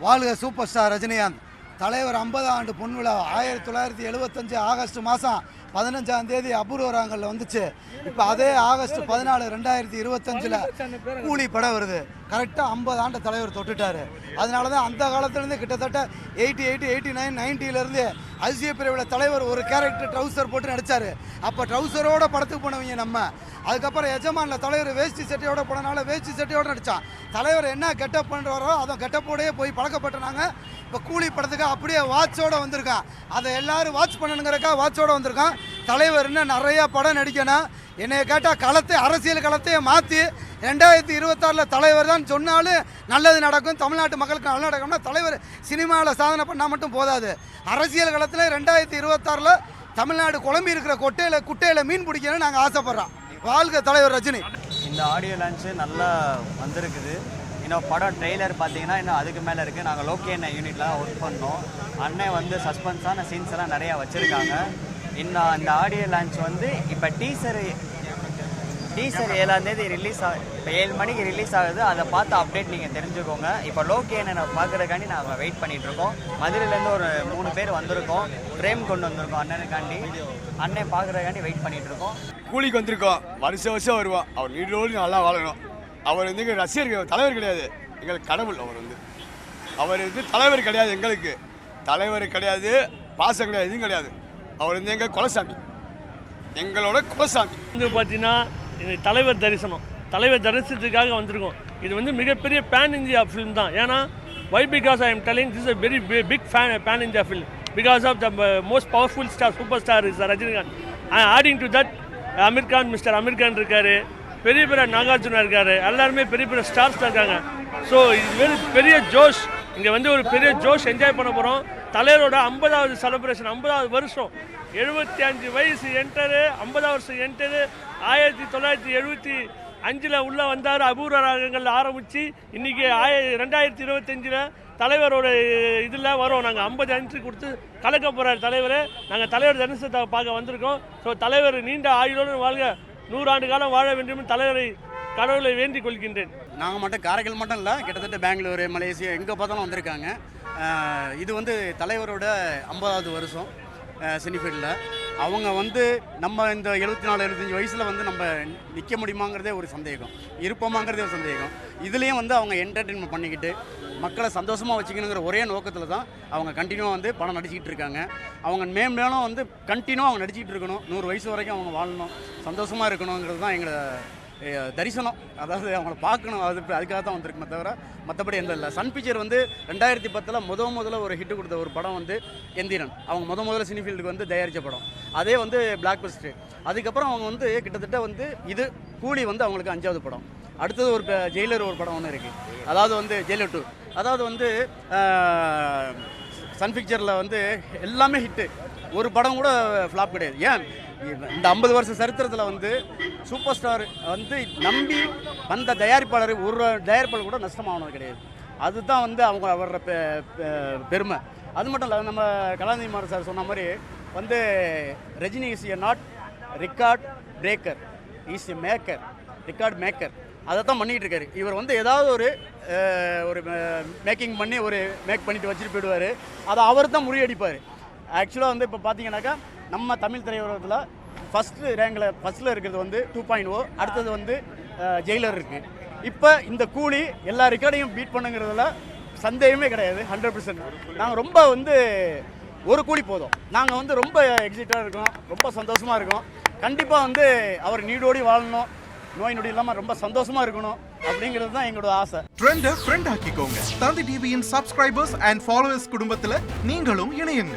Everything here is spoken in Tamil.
வாழ்க சூப்பர் ஸ்டார் ரஜினிகாந்த். தலைவர் 50 ஆண்டு பொன்விழா 1975 ஆகஸ்ட் மாதம் 15ஆம் தேதி அபூர்வராங்கல்ல வந்துச்சு. இப்போ அதே ஆகஸ்ட் 14 2025 கூலி படம் வருது. கரெக்டாக 50 ஆண்டு தலைவர் தொட்டுட்டார். அதனால தான் அந்த காலத்துலேருந்து கிட்டத்தட்ட 88, 89, 90லேருந்து அதிசய பிரிவில் தலைவர் ஒரு கேரக்டர் ட்ரௌசர் போட்டு நடித்தார். அப்போ ட்ரௌசரோட படத்துக்கு போனவங்க நம்ம. அதுக்கப்புறம் எஜமானில் தலைவர் வேஷ்டி சட்டையோட போனனால வேஷ்டி சட்டையோடு நடித்தான். தலைவர் என்ன கெட்டப் பண்ணுறாரோ அதை கெட்டப்போடையே போய் பழக்கப்பட்டனாங்க. இப்போ கூலி படத்துக்கு அப்படியே வாட்சோடு வந்திருக்கான். அதை எல்லோரும் வாட்ச் பண்ணணுங்கிறக்கா வாட்சோடு வந்திருக்கான். தலைவர் இன்னும் நிறையா படம் நடிக்கணும். என்னைய கேட்டால் அரசியல் களத்தையே மாற்றி 2026 தலைவர் தான் சொன்னாலும் நல்லது நடக்கும், தமிழ்நாட்டு மக்களுக்கு நல்லது நடக்கும்னா தலைவர் சினிமாவில் சாதனை பண்ணால் மட்டும் போதாது. அரசியல் களத்தில் 2026 தமிழ்நாடு குழம்பி இருக்கிற குட்டையில் மீன் பிடிக்கணும்னு நாங்கள் ஆசைப்பட்றோம். வாழ்க தலைவர் ரஜினி. இந்த ஆடியோ லான்ச்சு நல்லா வந்திருக்குது. இன்னும் படம் ட்ரெய்லர் பார்த்தீங்கன்னா இன்னும் அதுக்கு மேலே இருக்குது. நாங்கள் லோக்கே அண்ணன் யூனிட்டில் ஒர்க் பண்ணோம். அண்ணன் வந்து சஸ்பென்ஸான சீன்ஸ் எல்லாம் நிறையா வச்சுருக்காங்க. இன்னும் இந்த ஆடியோ லான்ச் வந்து இப்போ டீசர் 7ஆம் தேதி ரிலீஸ் இப்போ 7 மணிக்கு ரிலீஸ் ஆகுது. அதை பார்த்து அப்டேட் நீங்கள் தெரிஞ்சுக்கோங்க. இப்போ லோக்கே அண்ணனை பார்க்குறதுக்காண்டி நாங்கள் வெயிட் பண்ணிகிட்ருக்கோம். மதுரையிலேருந்து ஒரு 3 பேர் வந்திருக்கோம். ஃப்ரேம் கொண்டு வந்திருக்கோம் அண்ணனுக்காண்டி. அண்ணன் பார்க்குறதுக்காண்டி வெயிட் பண்ணிகிட்ருக்கோம். கூலிக்கு வந்திருக்கோம். வருஷம் வருவோம். அவர் நீடோடு நல்லா வாழணும். அவர் வந்து எங்கள் ரசிகர் தலைவர் கிடையாது, எங்களுக்கு கடவுள். அவர் வந்து தலைவர் கிடையாது, எங்களுக்கு தலைவர் கிடையாது, பாசம் கிடையாது, எதுவும் கிடையாது. அவர் வந்து எங்கள் குலசாமி, எங்களோட குலசாமி. வந்து பார்த்தீங்கன்னா தலைவர் தரிசனம், தலைவர் தரிசனத்துக்காக வந்திருக்கோம். இது வந்து மிகப்பெரிய பேன் இந்தியா ஃபிலிம் தான். ஏன்னா why because I am telling this is very big pan India film because of the most powerful star super star is Rajinikanth. Adding to that mister Aamir Khan இருக்கார், பெரிய பெரிய நாகார்ஜுனா இருக்கார், எல்லாருமே பெரிய பெரிய ஸ்டார்ஸ் இருக்காங்க. ஸோ இது பெரிய ஜோஷ், இங்கே வந்து ஒரு பெரிய ஜோஷ் என்ஜாய் பண்ண போகிறோம். தலைவரோட 50வது செலிப்ரேஷன், 50வது வருஷம், 75 வயசு என்டரு, 50 வருஷம் என்டரு. 1975 உள்ளே வந்தார். அபூர்வ ராகங்கள் ஆரம்பித்து இன்றைக்கி 2025 தலைவரோட இதில் வரோம். நாங்கள் 50 என்ட்ரி கொடுத்து கலக்க போகிறார் தலைவர். நாங்கள் தலைவர் தரிசனத்தை பார்க்க வந்திருக்கோம். ஸோ தலைவர் நீண்ட ஆயுளோடு வாழ்க, 100 ஆண்டு காலம் வாழ வேண்டும் தலைவரை கடவுளை வேண்டிக் கொள்கின்றேன். நாங்கள் மட்டும் காரைக்கால் மட்டும் இல்லை, கிட்டத்தட்ட பெங்களூரு, மலேசியா எங்கே பார்த்தாலும் வந்திருக்காங்க. இது வந்து தலைவரோட 50வது வருஷம் சினிஃபீல்டில். அவங்க வந்து நம்ம இந்த 74-75 வயசில் வந்து நம்ம நிற்க முடியுமாங்கிறதே ஒரு சந்தேகம், இருப்போமாங்கிறதே ஒரு சந்தேகம். இதுலேயும் வந்து அவங்க என்டர்டெயின்மெண்ட் பண்ணிக்கிட்டு மக்களை சந்தோஷமாக வச்சுக்கணுங்கிற ஒரே நோக்கத்தில் தான் அவங்க கண்டினியூவாக வந்து படம் நடிச்சிக்கிட்டு இருக்காங்க. அவங்க மேலும் வந்து கண்டினியூவாக அவங்க நடிச்சிக்கிட்டு இருக்கணும். 100 வயசு வரைக்கும் அவங்க வாழணும், சந்தோஷமாக இருக்கணுங்கிறது தான் எங்களை தரிசனம். அதாவது அவங்கள பார்க்கணும், அதுக்காக தான் வந்திருக்குமே தவிர மற்றபடி எந்த இல்லை. சன் பிக்சர் வந்து 2010 முதல்ல ஒரு ஹிட்டு கொடுத்த ஒரு படம் வந்து எந்திரன். அவங்க முதல்ல சினிஃபீல்டுக்கு வந்து தயாரித்த படம். அதே வந்து பிளாக் பஸ்டர். அதுக்கப்புறம் அவங்க வந்து கிட்டத்தட்ட வந்து இது கூலி வந்து அவங்களுக்கு 5வது படம். அடுத்தது ஒரு ஜெயிலர் ஒரு படம் ஒன்று இருக்குது, அதாவது வந்து ஜெயிலர் 2. அதாவது வந்து சன் பிக்சரில் வந்து எல்லாமே ஹிட்டு, ஒரு படம் கூட ஃப்ளாப் கிடையாது. ஏன் இந்த 50 வருஷ சரித்திரத்தில் வந்து சூப்பர் ஸ்டார் வந்து நம்பி வந்த தயாரிப்பாளர் ஒரு தயாரிப்பாளர் கூட நஷ்டமானது கிடையாது. அதுதான் வந்து அவங்க வர்ற பெருமை. அது மட்டும் இல்லை, நம்ம கலாநிதிமாறன் சார் சொன்ன மாதிரி வந்து Rajini is a not record breaker, is a maker, record maker. அதை தான் பண்ணிகிட்டு இருக்காரு. இவர் வந்து ஏதாவது ஒரு மேக்கிங் பண்ணி மேக் பண்ணிட்டு வச்சுட்டு போயிடுவார். அதை அவர் தான் முறியடிப்பார். ஆக்சுவலாக வந்து இப்போ பார்த்தீங்கன்னாக்கா நம்ம தமிழ் திரையுலகத்தில் ஃபஸ்ட்டில் இருக்கிறது வந்து 2.0, அடுத்தது வந்து ஜெயிலர் இருக்குது. இப்போ இந்த கூலி எல்லா ரெக்கார்டையும் பீட் பண்ணுங்கிறதுல சந்தேகமே கிடையாது. 100%. நாங்கள் ரொம்ப வந்து ஒரு கூலி போதும். நாங்கள் வந்து ரொம்ப எக்ஸைட்டாக இருக்கோம், ரொம்ப சந்தோஷமாக இருக்கோம். கண்டிப்பாக வந்து அவர் நீடோடி வாழணும், நோய் நொடி இல்லாமல் ரொம்ப சந்தோஷமாக இருக்கணும் அப்படிங்கிறது தான் எங்களோட ஆசை. ட்ரெண்டை ஃப்ரெண்ட் ஆக்கிக்கோங்க. தந்தி டிவியின் சப்ஸ்கிரைபர்ஸ் அண்ட் ஃபாலோவர்ஸ் குடும்பத்தில் நீங்களும் இணையுங்க.